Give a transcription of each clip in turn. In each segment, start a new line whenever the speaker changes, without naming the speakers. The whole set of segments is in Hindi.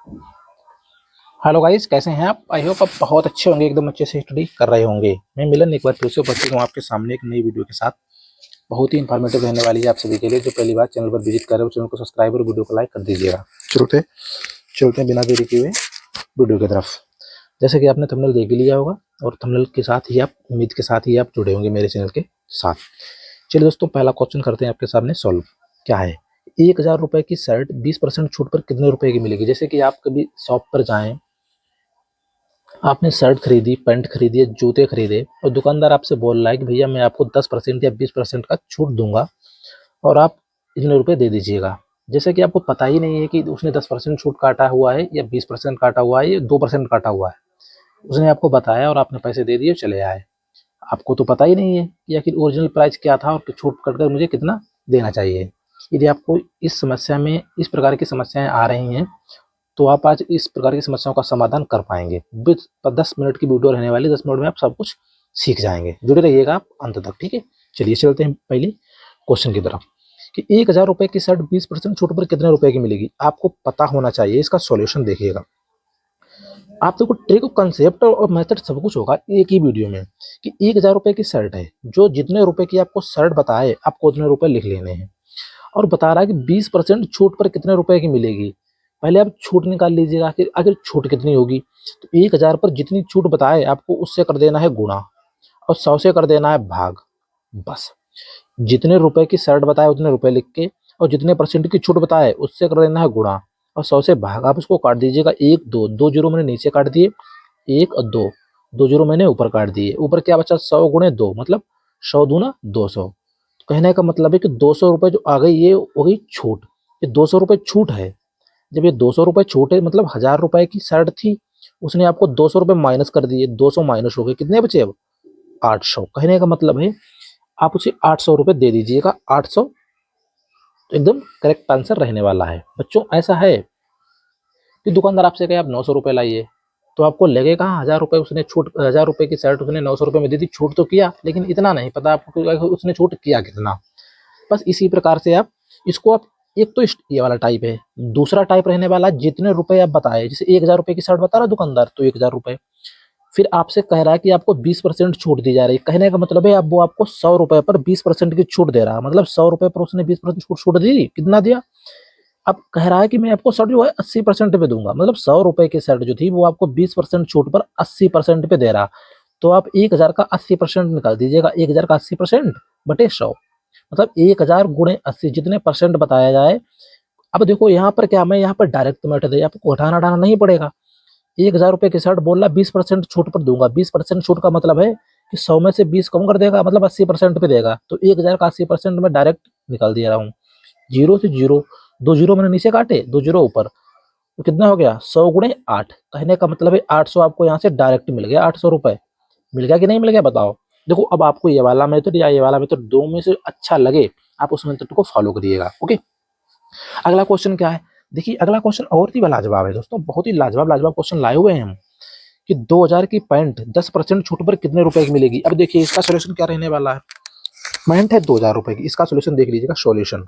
हेलो गाइस, कैसे हैं आप? आई होप आप बहुत अच्छे होंगे, एकदम अच्छे से स्टडी कर रहे होंगे। मैं मिलन एक बार फिर से उपस्थित हूँ आपके सामने एक नई वीडियो के साथ। बहुत ही इन्फॉर्मेटिव रहने वाली है आप सभी के लिए। जो पहली बार चैनल पर विजिट कर रहे हो, चैनल को सब्सक्राइब और वीडियो को लाइक कर दीजिएगा। चलते चलते हैं बिना देरी किए वीडियो की तरफ। जैसे कि आपने थंबनेल देख ही लिया होगा और थंबनेल के साथ ही आप उम्मीद के साथ ही आप जुड़े होंगे मेरे चैनल के साथ। चलिए दोस्तों, पहला क्वेश्चन करते हैं आपके सामने सॉल्व। क्या है? 1000 रुपए की शर्ट 20% छूट पर कितने रुपए की मिलेगी? जैसे कि आप कभी शॉप पर जाएं, आपने शर्ट खरीदी, पैंट खरीदी, जूते खरीदे और दुकानदार आपसे बोल रहा है कि भैया मैं आपको 10% या 20% का छूट दूंगा और आप इतने रुपए दे दीजिएगा। जैसे कि आपको पता ही नहीं है कि उसने 10% छूट काटा हुआ है या 20% काटा हुआ है या 2% काटा हुआ है। उसने आपको बताया और आपने पैसे दे दिए, चले आए। आपको तो पता ही नहीं है कि आखिर ओरिजिनल प्राइस क्या था और छूट कटकर मुझे कितना देना चाहिए। यदि आपको इस समस्या में इस प्रकार की समस्याएं आ रही हैं, तो आप आज इस प्रकार की समस्याओं का समाधान कर पाएंगे। 10 मिनट की वीडियो रहने वाली, 10 मिनट में आप सब कुछ सीख जाएंगे। जुड़े रहिएगा आप अंत तक, ठीक है? चलिए चलते हैं पहले क्वेश्चन की तरफ कि 1000 रुपए की शर्ट 20% छूट पर कितने रुपए की मिलेगी। आपको पता होना चाहिए। इसका सॉल्यूशन देखिएगा आप। देखो, ट्रिक, कंसेप्ट और मेथड सब कुछ होगा एक ही वीडियो में। कि 1000 रुपए की शर्ट है, जो जितने रुपए की आपको शर्ट बताए आपको उतने रुपए लिख लेने हैं। और बता रहा है कि 20% छूट पर कितने रुपए की मिलेगी। पहले आप छूट निकाल लीजिएगा, आखिर आखिर छूट कितनी होगी। तो 1000 पर जितनी छूट बताए आपको उससे कर देना है गुणा और 100 से कर देना है भाग। बस, जितने रुपए की शर्ट बताए उतने रुपए लिख के और जितने परसेंट की छूट बताए उससे कर देना है गुणा और 100 से भाग। आप उसको काट दीजिएगा। एक दो दो जीरो मैंने नीचे काट दिए, एक और दो, दो जीरो मैंने ऊपर काट दिए। ऊपर क्या बचा? 100 गुणे 2 मतलब 100 दूना 200। कहने का मतलब है कि 200 रुपए जो आ गई ये हो गई छूट। ये 200 रुपए छूट है। जब ये 200 रुपए छूट है मतलब 1000 रुपए की शर्ट थी, उसने आपको 200 रुपए माइनस कर दिए। 200 माइनस हो गए, कितने बचे अब? 800। कहने का मतलब है आप उसे 800 रुपए दे दीजिएगा। 800 एकदम करेक्ट आंसर रहने वाला है। बच्चों, ऐसा है कि दुकानदार आपसे कहे आप 900 रुपए लाइए, तो आपको लगे कहाँ 1000 रुपए उसने छूट, 1000 रुपए की शर्ट उसने 900 रुपए में दे दी। छूट तो किया, लेकिन इतना नहीं पता आपको कि उसने छूट किया कितना। बस इसी प्रकार से आप इसको आप, एक तो ये वाला टाइप है। दूसरा टाइप रहने वाला जितने रुपए आप बताए, जैसे 1000 रुपए की शर्ट बता रहा दुकानदार तो 1000 रुपए, फिर आपसे कह रहा है कि आपको 20% छूट दी जा रही है। कहने का मतलब है अब वो आपको 100 रुपए पर 20% की छूट दे रहा है। मतलब 100 रुपए पर उसने 20% छूट दी। कितना दिया? अब कह रहा है कि मैं आपको शर्ट जो है 80% पे दूंगा। मतलब 100 रुपए की शर्ट जो थी वो आपको 20% छूट पर 80% पे दे रहा। तो आप 1000 का 80% निकाल दीजिएगा। 1000 का 80% बटे 100 मतलब 1000 गुणे 80, जितने परसेंट बताया जाए। अब देखो यहाँ पर क्या, मैं यहाँ पर डायरेक्ट मेथड है, आपको घटाना हटाना नहीं पड़ेगा। 1000 रुपए की शर्ट बोल रहा 20% छूट पर दूंगा। 20% छूट का मतलब है कि 100 में से 20 कम कर देगा, मतलब 80% पे देगा। तो 1000 का 80% में डायरेक्ट निकाल दे रहा हूँ। जीरो से जीरो, दो जीरो मैंने नीचे काटे, दो जीरो ऊपर, तो कितना हो गया? 100 गुणे 8। कहने का मतलब है 800 आपको यहाँ से डायरेक्ट मिल गया। 800 रुपए मिल गया कि नहीं मिल गया बताओ। देखो, अब आपको ये वाला मेथड या ये वाला मेथड दो में से अच्छा लगे, आप उस मेथड को फॉलो करिएगा। ओके, अगला क्वेश्चन क्या है? देखिए, अगला क्वेश्चन और ही लाजवाब है दोस्तों। बहुत ही लाजवाब लाजवाब क्वेश्चन लाए हुए हैं हम। कि 2000 की पैंट 10% छूट पर कितने रुपए की मिलेगी। अब देखिए इसका सोल्यूशन क्या रहने वाला है। पैंट है 2000 रुपए की, इसका सोल्यूशन देख लीजिएगा। सोल्यूशन,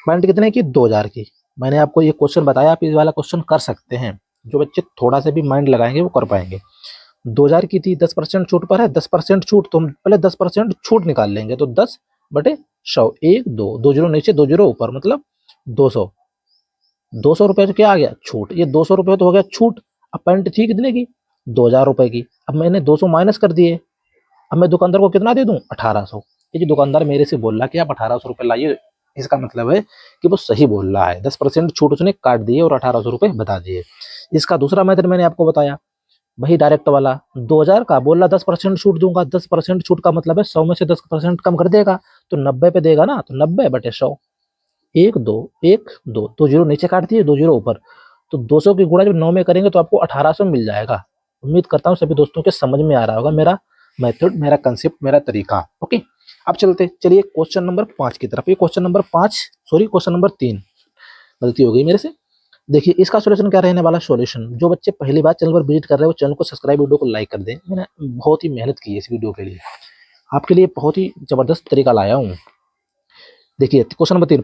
पैंट कितने की? 2000 की। मैंने आपको ये क्वेश्चन बताया, आप इस वाला क्वेश्चन कर सकते हैं। जो बच्चे थोड़ा सा भी माइंड लगाएंगे वो कर पाएंगे। 2000 की थी, 10% छूट पर है। 10% छूट, तो हम पहले 10% छूट निकाल लेंगे। तो 10 बटे 100, एक दो, दो जीरो नीचे, दो जीरो ऊपर, मतलब 200। 200 रुपये तो क्या आ गया? छूट। ये 200 रुपये तो हो गया छूट। अब पैंट थी कितने की? 2000 रुपए की। अब मैंने 200 माइनस कर दिए। अब मैं दुकानदार को कितना दे दूं? 1800। ये जो दुकानदार मेरे से बोल रहा है कि आप 1800 रुपये लाइए, इसका मतलब है कि वो सही बोल रहा है। 10% छूट उसने काट दिए और 1800 रुपये बता दिए। इसका दूसरा मेथड मैंने आपको बताया, वही डायरेक्ट वाला। 2000 का बोल रहा 10% छूट दूंगा। 10% छूट का मतलब है 100 में से 10% कम कर देगा, तो 90 पे देगा ना। तो 90 बटे 100, एक दो, एक दो, दो जीरो नीचे काट दिए, दो जीरो ऊपर। तो 200 की गुणा जब 9 में करेंगे तो आपको 1800 मिल जाएगा। उम्मीद करता हूँ सभी दोस्तों के समझ में आ रहा होगा मेरा मेथड, मेरा कंसेप्ट, मेरा तरीका। ओके, अब चलिए क्वेश्चन नंबर 5 की तरफ। ये question number 5, sorry question number 3, गलती हो गई मेरे से। देखिए इसका सॉल्यूशन क्या रहने वाला। सॉल्यूशन, जो बच्चे पहली बार चैनल पर विजिट कर रहे हो, चैनल को सब्सक्राइब, वीडियो को लाइक कर दें। मैंने बहुत ही मेहनत की है इस वीडियो के लिए, आपके लिए बहुत ही जबरदस्त तरीका लाया हूँ। देखिए क्वेश्चन नंबर 3,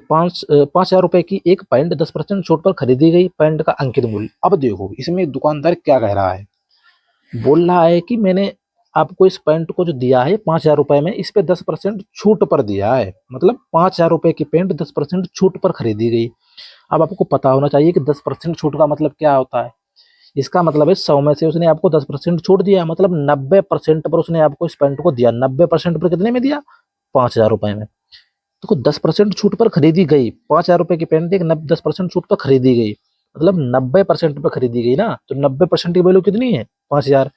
5,000 रुपए की एक पैंट 10% छूट पर खरीदी गई, पैंट का अंकित मूल्य। अब देखो इसमें दुकानदार क्या कह रहा है, बोल रहा है कि मैंने आपको इस पैंट को जो दिया है 5,000 रुपए में, इस पे 10% छूट पर दिया है, मतलब 5,000 रुपए की पेंट 10% छूट पर खरीदी गई। अब आपको पता होना चाहिए कि 10% छूट का मतलब क्या होता है। इसका मतलब है 100 में से उसने आपको 10% छूट दिया, मतलब 90% पर उसने आपको इस पैंट को दिया। 90% पर कितने में दिया, 5,000 रुपए में। तो 10% छूट पर खरीदी गई, 5,000 रुपए की पेंट एक 10% छूट पर खरीदी गई, मतलब 90% पर खरीदी गई ना, तो 90% की वैल्यू कितनी है, 5,000।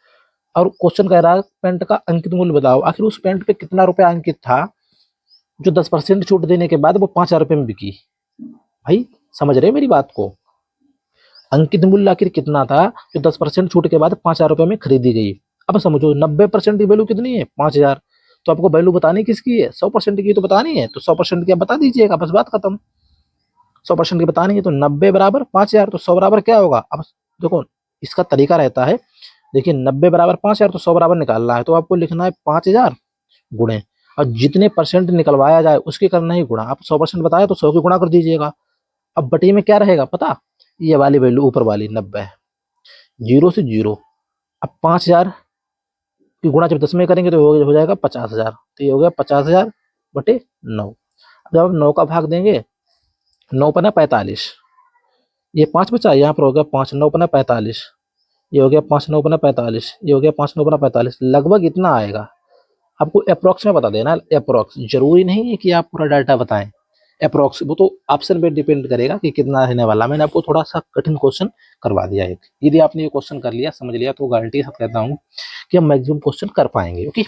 और क्वेश्चन कह रहा है पेंट का अंकित मूल्य बताओ, आखिर उस पेंट पे कितना रुपया अंकित था जो 10% छूट देने के बाद वो 5,000 रुपए में बिकी। भाई समझ रहे हैं मेरी बात को, अंकित मूल्य आखिर कितना था जो 10% छूट के बाद 5,000 रुपए में खरीदी गई। अब समझो 90% की वैल्यू कितनी है, 5,000। तो आपको वैल्यू बतानी किसकी है, 100% की तो बतानी है, तो 100% की आप बता दीजिएगा, बस बात खत्म। 100% की बतानी है तो 90 बराबर 5,000, तो 100 बराबर क्या होगा। अब देखो इसका तरीका रहता है, देखिए 90 बराबर 5,000, तो 100 बराबर निकालना है, तो आपको लिखना है 5,000 गुणे, और जितने परसेंट निकलवाया जाए उसकी करना ही गुणा। आप 100% बताया तो 100 की गुणा कर दीजिएगा। अब बटे में क्या रहेगा पता, ये वाली वैल्यू ऊपर वाली 90, जीरो से जीरो। अब 5,000 की गुणा जब 10 में करेंगे तो हो जाएगा 50,000, तो ये हो गया 50,000 बटे 9। जब आप 9 का भाग देंगे, 9 पना 45, ये 5 बचा, यहाँ पर हो गया 5 9 पना 45, ये हो गया 5 9 पना 45, ये हो गया 5 9 पना 45, लगभग इतना आएगा। आपको अप्रोक्स में बता देना, अप्रोक्स, जरूरी नहीं है कि आप पूरा डाटा बताएं, अप्रोक्स, वो तो ऑप्शन पे डिपेंड करेगा कि कितना रहने वाला। मैंने आपको थोड़ा सा कठिन क्वेश्चन करवा दिया एक, यदि आपने ये क्वेश्चन कर लिया, समझ लिया, तो गारंटी के साथ कहता हूँ कि हम मैक्सिमम क्वेश्चन कर पाएंगे। ओके,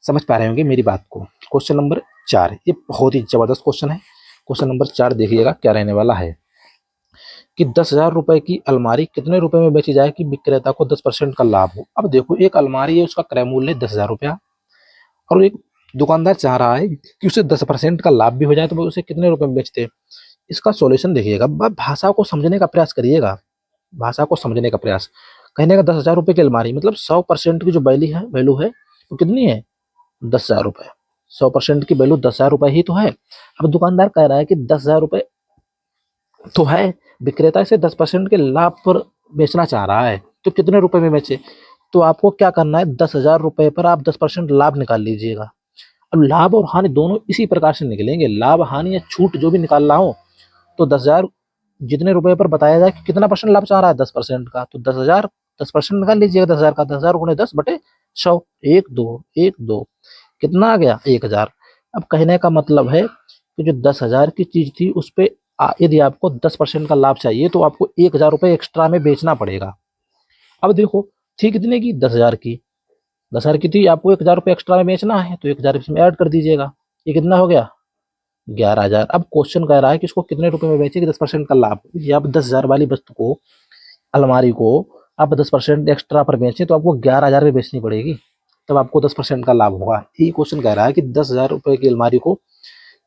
समझ पा रहे होंगे मेरी बात को। क्वेश्चन नंबर 4, ये बहुत ही जबरदस्त क्वेश्चन है। क्वेश्चन नंबर 4 देखिएगा क्या रहने वाला है कि 10,000 रुपए की अलमारी कितने रुपए में बेची जाए कि विक्रेता को 10% का लाभ हो। अब देखो एक अलमारी है, उसका क्रय मूल्य 10,000 रुपया, और एक दुकानदार चाह रहा है कि उसे 10% का लाभ भी हो जाए, तो वो उसे कितने रुपए में बेचते हैं। इसका सॉल्यूशन देखिएगा, भाषा को समझने का प्रयास करिएगा, भाषा को समझने का प्रयास। कहने का 10,000 रुपए की अलमारी, मतलब 100% की जो वैल्यू है वो कितनी है, 10,000 रुपए। 100% की वैल्यू 10,000 रुपए ही तो है। अब दुकानदार कह रहा है कि 10,000 रुपए तो है, विक्रेता इसे 10% के लाभ पर बेचना चाह रहा है, तो कितने रुपए में बेचे। तो आपको क्या करना है, 10,000 रुपए पर आप 10% लाभ निकाल लीजिएगा। अब लाभ और हानि दोनों इसी प्रकार से निकलेंगे, लाभ हानि या छूट जो भी निकालना हो, तो 10,000 जितने रुपए पर बताया जाए कि कितना परसेंट लाभ चाह रहा है, 10% का, तो 10,000 10% निकाल लीजिएगा। 10,000 का 10,000 गुणे 10 बटे 100, एक दो एक दो, कितना आ गया, 1,000। अब कहने का मतलब है कि जो 10,000 की चीज थी उस पे यदि आपको 10% का लाभ चाहिए तो आपको 1,000 रुपए एक्स्ट्रा में बेचना पड़ेगा। अब देखो थी कितने की, 10,000 की, 10,000 की थी, आपको 1,000 रुपए एक्स्ट्रा में बेचना है, तो 1,000 इसमें ऐड कर दीजिएगा, ये कितना हो गया, 11,000। अब क्वेश्चन कह रहा है कि इसको कितने रुपए में बेचेगी, 10% का लाभ। ये आप 10,000 वाली वस्तु को, अलमारी को आप 10% एक्स्ट्रा पर बेचें तो आपको 11,000 में बेचनी पड़ेगी, तब आपको 10% का लाभ होगा। ये क्वेश्चन कह रहा है कि 10,000 रुपए की अलमारी को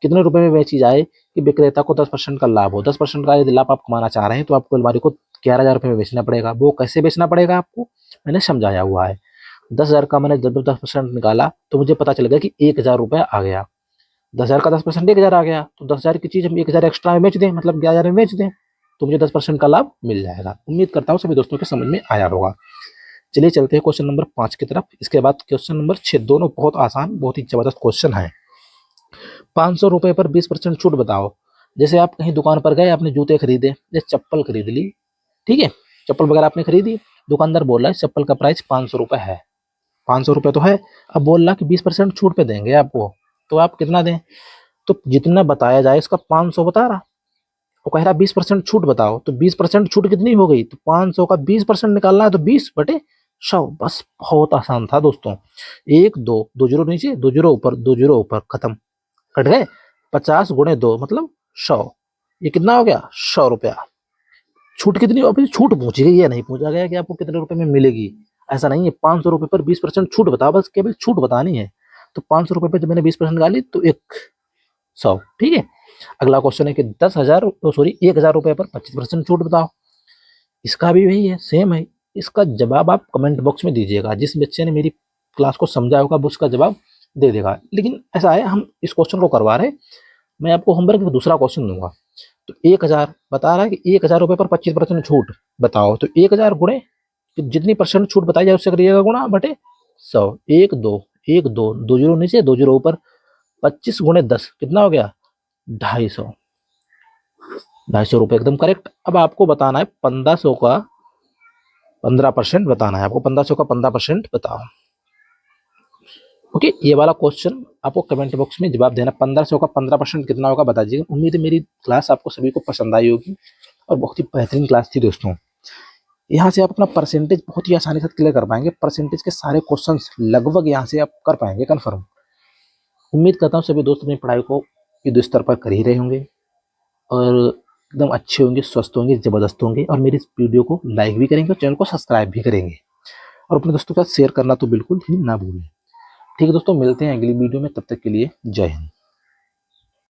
कितने रुपए में बेची जाए कि विक्रेता को 10% का लाभ हो। 10% का यदि लाभ आप कमाना चाह रहे हैं तो आपको अलमारी को 11,000 रुपए में बेचना पड़ेगा। वो कैसे बेचना पड़ेगा आपको मैंने समझाया हुआ है। 10,000 का मैंने जब 10% निकाला तो मुझे पता चल गया कि 1,000 रुपया आ गया। 10,000 का 10% 1,000 आ गया, तो 10,000 की चीज हम 1,000 एक्स्ट्रा में बेच दें, मतलब 11,000 में बेच दें, तो मुझे 10% का लाभ मिल जाएगा। उम्मीद करता हूँ सभी दोस्तों के समझ में आया होगा। चलिए चलते हैं क्वेश्चन नंबर 5 की तरफ। इसके बाद क्वेश्चन नंबर 6, दोनों बहुत आसान, बहुत ही जबरदस्त क्वेश्चन है। 500 रुपए पर 20% छूट बताओ। जैसे आप कहीं दुकान पर गए, आपने जूते खरीदे या चप्पल खरीद ली, ठीक है, चप्पल वगैरह आपने खरीदी, दुकानदार बोल रहा है चप्पल का प्राइस 500 रुपए है, 500 रुपए तो है। अब बोल रहा कि 20% छूट पे देंगे आपको, तो आप कितना दें, तो जितना बताया जाए इसका 500 बता रहा, वो कह रहा 20% छूट बताओ, तो 20% छूट कितनी हो गई, तो 500 का 20% निकालना है, तो 20 बटे 100, बस बहुत आसान था दोस्तों। एक दो, दो जीरो नीचे, दो जीरो ऊपर, दो जीरो ऊपर, खत्म, कट गए। 50 गुणे 2 मतलब 100, ये कितना हो गया, 100 रुपया। छूट कितनी, अभी छूट पूछी गई है, नहीं पूछा गया कि आपको कितने रुपए में मिलेगी, ऐसा नहीं है। 500 रुपए पर 20% छूट बताओ, बस केवल छूट बतानी है। तो 500 रुपए पे जब मैंने 20% निकाली तो 100, ठीक है। अगला क्वेश्चन है कि 10,000 सॉरी 1,000 रुपए पर 25% छूट बताओ। इसका भी वही है, सेम है। इसका जवाब आप कमेंट बॉक्स में दीजिएगा, जिस बच्चे ने मेरी क्लास को समझा होगा वो उसका जवाब दे देगा। लेकिन ऐसा है, हम इस क्वेश्चन को करवा रहे मैं आपको होमवर्क में दूसरा क्वेश्चन दूंगा। तो 1000 बता रहा है कि 1000 रुपये पर 25% छूट, बताओ तो 1000 गुणे जितनी परसेंट छूट बताई जाए उससे करिएगा गुणा बटे 100। एक दो, एक दो, दो जीरो नीचे दो जीरो ऊपर, 25 गुणे 10 कितना हो गया 250। 250 रुपये एकदम करेक्ट। अब आपको बताना है 1500 का 15% बताना है आपको, 1500 का 15% बताओ। ओके, ये वाला क्वेश्चन आपको कमेंट बॉक्स में जवाब देना, 1500 का 15% कितना होगा बता दीजिएगा। उम्मीद है मेरी क्लास आपको सभी को पसंद आई होगी और बहुत ही बेहतरीन क्लास थी दोस्तों। यहाँ से आप अपना परसेंटेज बहुत ही आसानी से क्लियर कर पाएंगे, परसेंटेज के सारे क्वेश्चंस लगभग यहाँ से आप कर पाएंगे कन्फर्म। उम्मीद करता हूँ सभी दोस्त अपनी पढ़ाई को युद्ध स्तर पर कर ही रहे होंगे और एकदम अच्छे होंगे, स्वस्थ होंगे, जबरदस्त होंगे, और मेरी इस वीडियो को लाइक भी करेंगे और चैनल को सब्सक्राइब भी करेंगे और अपने दोस्तों के साथ शेयर करना तो बिल्कुल ही ना भूलें। ठीक है दोस्तों, मिलते हैं अगली वीडियो में, तब तक के लिए जय हिंद।